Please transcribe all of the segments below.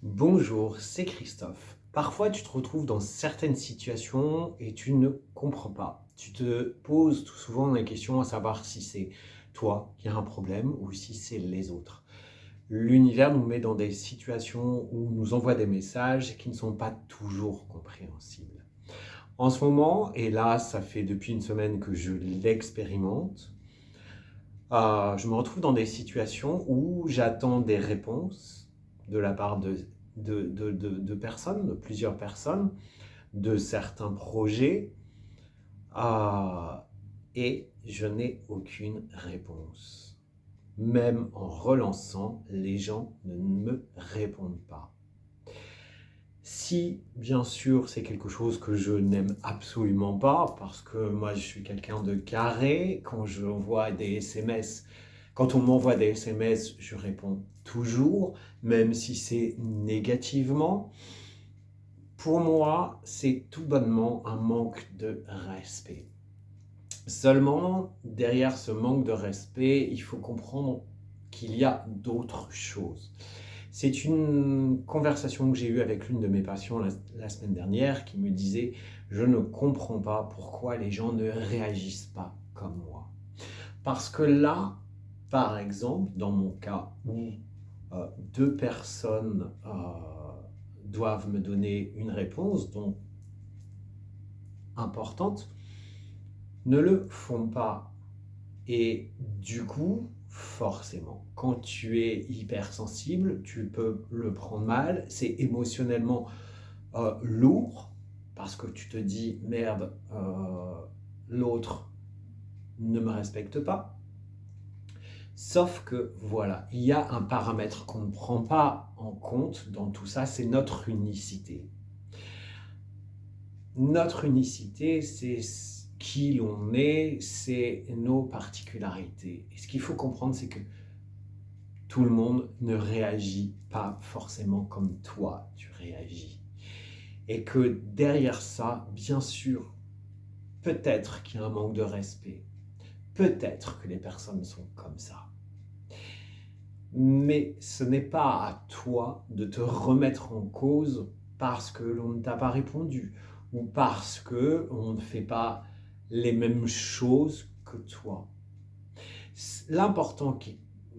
Bonjour, c'est Christophe. Parfois, tu te retrouves dans certaines situations et tu ne comprends pas. Tu te poses tout souvent la question à savoir si c'est toi qui as un problème ou si c'est les autres. L'univers nous met dans des situations où nous envoie des messages qui ne sont pas toujours compréhensibles. En ce moment, et là, ça fait depuis une semaine que je l'expérimente, je me retrouve dans des situations où j'attends des réponses de la part de personnes, de plusieurs personnes, de certains projets, euh, et je n'ai aucune réponse. Même en relançant, les gens ne me répondent pas. Si, bien sûr, c'est quelque chose que je n'aime absolument pas, parce que moi, je suis quelqu'un de carré, quand on m'envoie des SMS, je réponds toujours, même si c'est négativement. Pour moi, c'est tout bonnement un manque de respect. Seulement, derrière ce manque de respect, il faut comprendre qu'il y a d'autres choses. C'est une conversation que j'ai eue avec l'une de mes patients la semaine dernière qui me disait « Je ne comprends pas pourquoi les gens ne réagissent pas comme moi. » Parce que là, par exemple, dans mon cas où deux personnes doivent me donner une réponse donc importante, ne le font pas. Et du coup, forcément, quand tu es hypersensible, tu peux le prendre mal, c'est émotionnellement lourd, parce que tu te dis, merde, l'autre ne me respecte pas. Sauf que, voilà, il y a un paramètre qu'on ne prend pas en compte dans tout ça, c'est notre unicité. Notre unicité, c'est qui l'on est, c'est nos particularités. Et ce qu'il faut comprendre, c'est que tout le monde ne réagit pas forcément comme toi, tu réagis. Et que derrière ça, bien sûr, peut-être qu'il y a un manque de respect. Peut-être que les personnes sont comme ça. Mais ce n'est pas à toi de te remettre en cause parce que l'on ne t'a pas répondu ou parce qu'on ne fait pas les mêmes choses que toi. L'important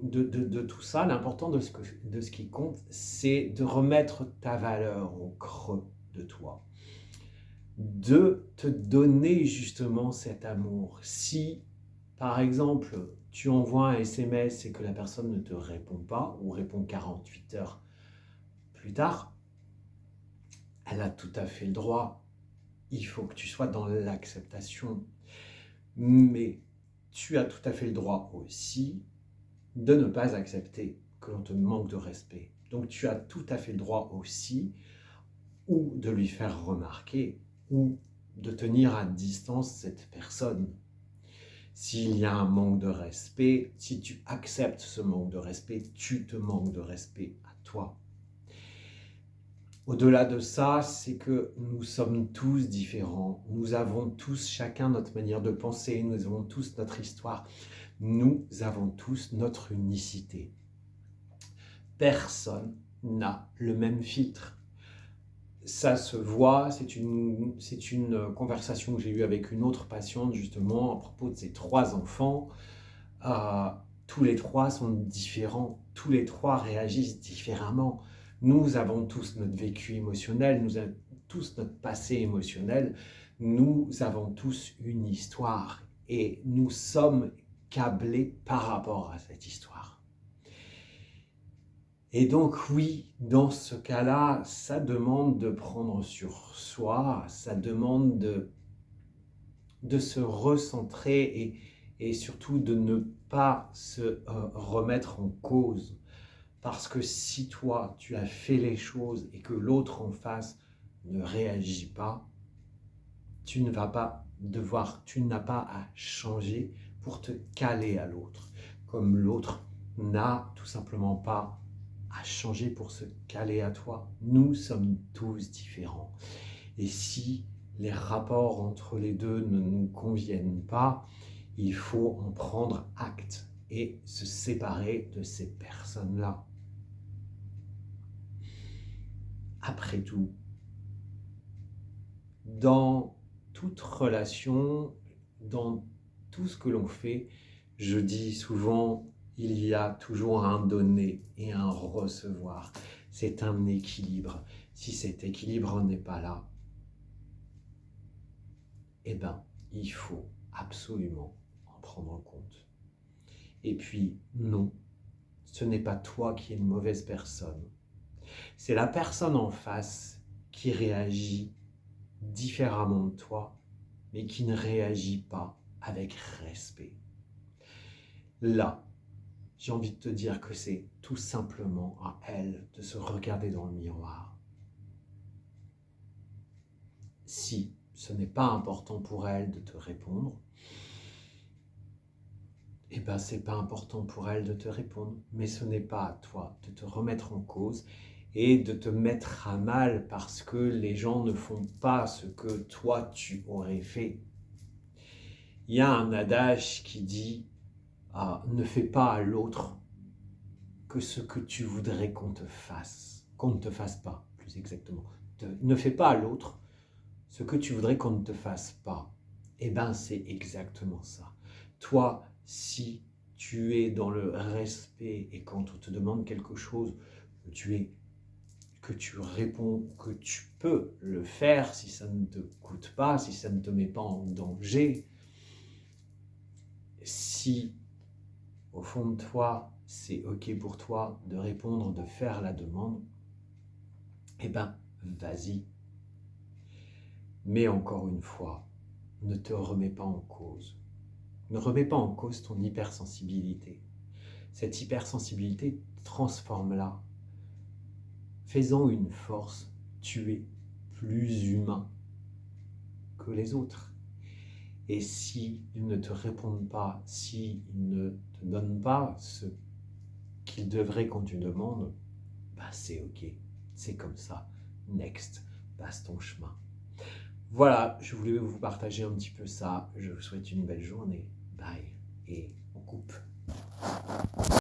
de tout ça, l'important de ce qui compte, c'est de remettre ta valeur au creux de toi, de te donner justement cet amour. Si, par exemple, tu envoies un SMS et que la personne ne te répond pas ou répond 48 heures plus tard, elle a tout à fait le droit. Il faut que tu sois dans l'acceptation. Mais tu as tout à fait le droit aussi de ne pas accepter que l'on te manque de respect. Donc tu as tout à fait le droit aussi ou de lui faire remarquer ou de tenir à distance cette personne. S'il y a un manque de respect, si tu acceptes ce manque de respect, tu te manques de respect à toi. Au-delà de ça, c'est que nous sommes tous différents. Nous avons tous chacun notre manière de penser, nous avons tous notre histoire, nous avons tous notre unicité. Personne n'a le même filtre. Ça se voit, c'est une conversation que j'ai eue avec une autre patiente justement à propos de ses 3 enfants. Tous les 3 sont différents, tous les 3 réagissent différemment. Nous avons tous notre vécu émotionnel, nous avons tous notre passé émotionnel, nous avons tous une histoire et nous sommes câblés par rapport à cette histoire. Et donc oui, dans ce cas-là, ça demande de prendre sur soi, ça demande de se recentrer et surtout de ne pas se remettre en cause. Parce que si toi, tu as fait les choses et que l'autre en face ne réagit pas, tu n'as pas à changer pour te caler à l'autre. Comme l'autre n'a tout simplement pas à changer pour se caler à toi. Nous sommes tous différents. Et si les rapports entre les deux ne nous conviennent pas, il faut en prendre acte et se séparer de ces personnes-là. après tout, dans toute relation, dans tout ce que l'on fait, je dis souvent, il y a toujours un donner et un recevoir. C'est un équilibre. Si cet équilibre n'est pas là, eh bien, il faut absolument en prendre compte. Et puis, non, ce n'est pas toi qui es une mauvaise personne. C'est la personne en face qui réagit différemment de toi, mais qui ne réagit pas avec respect. Là, j'ai envie de te dire que c'est tout simplement à elle de se regarder dans le miroir. Si ce n'est pas important pour elle de te répondre, eh bien c'est pas important pour elle de te répondre, mais ce n'est pas à toi de te remettre en cause et de te mettre à mal parce que les gens ne font pas ce que toi tu aurais fait. Il y a un adage qui dit ne fais pas à l'autre que ce que tu voudrais qu'on te fasse. Qu'on ne te fasse pas, plus exactement. Ne fais pas à l'autre ce que tu voudrais qu'on ne te fasse pas. Eh bien, c'est exactement ça. Toi, si tu es dans le respect et quand on te demande quelque chose, que tu réponds, que tu peux le faire si ça ne te coûte pas, si ça ne te met pas en danger, si au fond de toi, c'est OK pour toi de répondre, de faire la demande, eh bien, vas-y. Mais encore une fois, ne te remets pas en cause. Ne remets pas en cause ton hypersensibilité. Cette hypersensibilité, transforme-la. Fais-en une force. Tu es plus humain que les autres. Et s'ils ne te répondent pas, s'ils ne te donnent pas ce qu'ils devraient qu'on te demande, bah c'est OK, c'est comme ça. Next, passe ton chemin. Voilà, je voulais vous partager un petit peu ça. Je vous souhaite une belle journée. Bye et on coupe.